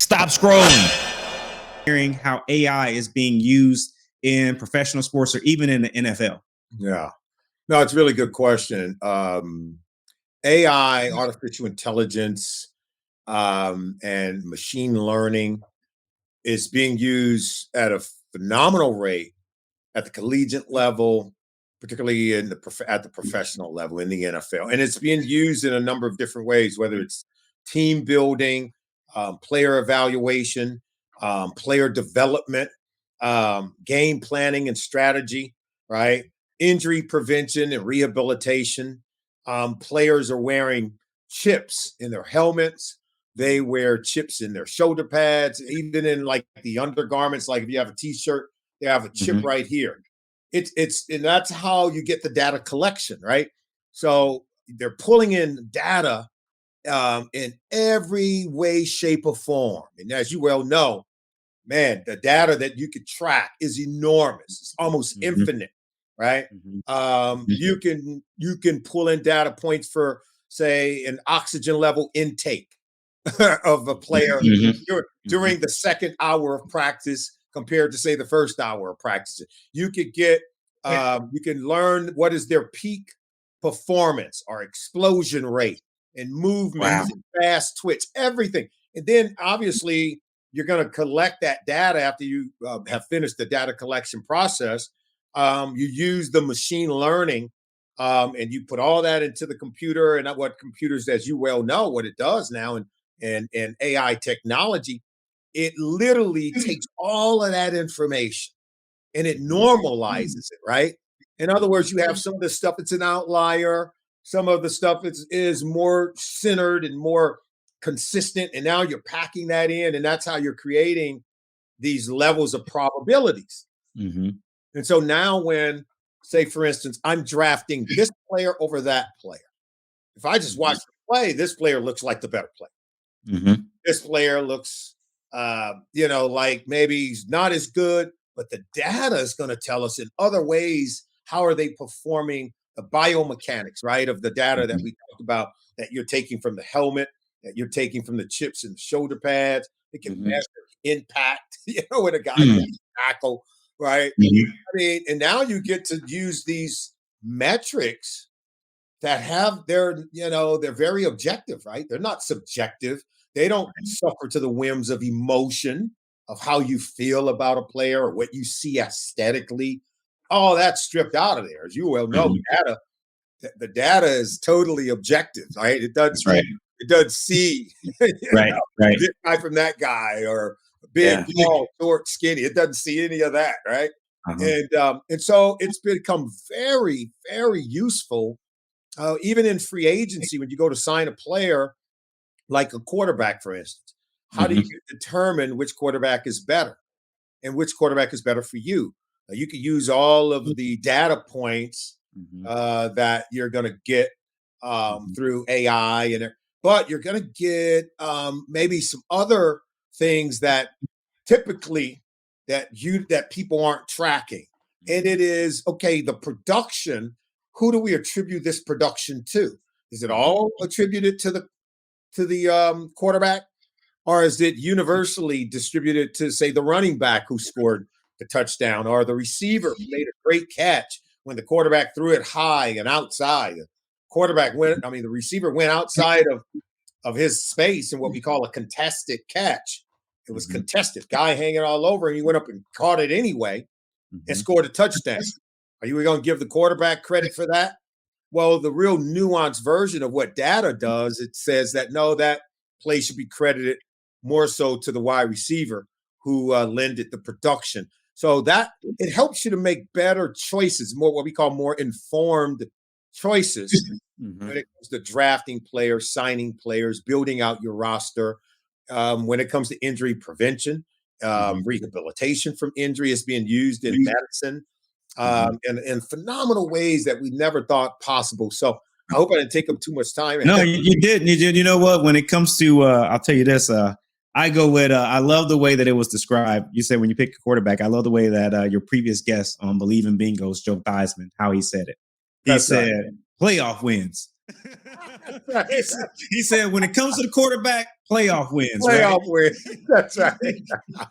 Stop scrolling. Hearing how AI is being used in professional sports or even in the NFL. Yeah. No, it's a really good question. AI, artificial intelligence, and machine learning is being used at a phenomenal rate at the collegiate level, particularly in at the professional level in the NFL. And it's being used in a number of different ways, whether it's team building, player evaluation, player development, game planning and strategy, right? Injury prevention and rehabilitation. Players are wearing chips in their helmets. They wear chips in their shoulder pads, even in like the undergarments. Like if you have a t-shirt, they have a chip right here. And that's how you get the data collection, right? So they're pulling in data in every way, shape, or form. And as you well know, man, the data that you could track is enormous. It's almost infinite, right? You can pull in data points for, say, an oxygen level intake of a player during the second hour of practice compared to, say, the first hour of practice. You could get, you can learn what is their peak performance or explosion rate and movement, and fast twitch, everything. And then obviously you're going to collect that data after you have finished the data collection process. You use the machine learning and you put all that into the computer, and what computers, as you well know, what it does now, and AI technology, it literally takes all of that information and it normalizes it, right? In other words, you have some of the stuff that's an outlier, some of the stuff is more centered and more consistent, and now you're packing that in, and that's how you're creating these levels of probabilities. And so now when, say, for instance, I'm drafting this player over that player, if I just watch the play, this player looks like the better player. This player looks, like maybe he's not as good, but the data is going to tell us in other ways, how are they performing, the biomechanics, right, of the data that we talked about, that you're taking from the helmet, that you're taking from the chips and the shoulder pads. It can measure impact, when a guy makes a tackle, right? I mean, and now you get to use these metrics that have they're very objective, right? They're not subjective. They don't suffer to the whims of emotion, of how you feel about a player or what you see aesthetically. All that's stripped out of there. As you well know, the data is totally objective, right? It doesn't it doesn't see this guy from that guy, or big, tall, short, skinny. It doesn't see any of that, right? And so it's become very, very useful, even in free agency, when you go to sign a player like a quarterback, for instance. How do you determine which quarterback is better and which quarterback is better for you? You can use all of the data points that you're going to get through AI, but you're going to get maybe some other things that typically that people aren't tracking. And it is, okay, the production. Who do we attribute this production to? Is it all attributed to the quarterback, or is it universally distributed to, say, the running back who scored the touchdown, or the receiver who made a great catch when the quarterback threw it high and outside? The receiver went outside of his space in what we call a contested catch. It was contested, guy hanging all over, and he went up and caught it anyway and scored a touchdown. Are you going to give the quarterback credit for that? Well, the real nuanced version of what data does, it says that no, that play should be credited more so to the wide receiver who lended the production. So that it helps you to make better choices, more what we call more informed choices when it comes to drafting players, signing players, building out your roster. When it comes to injury prevention, rehabilitation from injury is being used in medicine in phenomenal ways that we never thought possible. So I hope I didn't take up too much time. No, you didn't. You know what? When it comes to, I'll tell you this. I go with, I love the way that it was described. You said when you pick a quarterback, I love the way that your previous guest on Believe in Bingos, Joe Theismann, how he said it. He said playoff wins. Right. He said, when it comes to the quarterback, playoff wins. Playoff Right? win. That's right.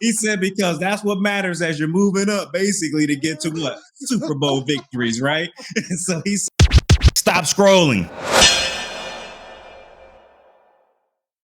He said, because that's what matters as you're moving up, basically, to get to what? Super Bowl victories, right? So he said, stop scrolling.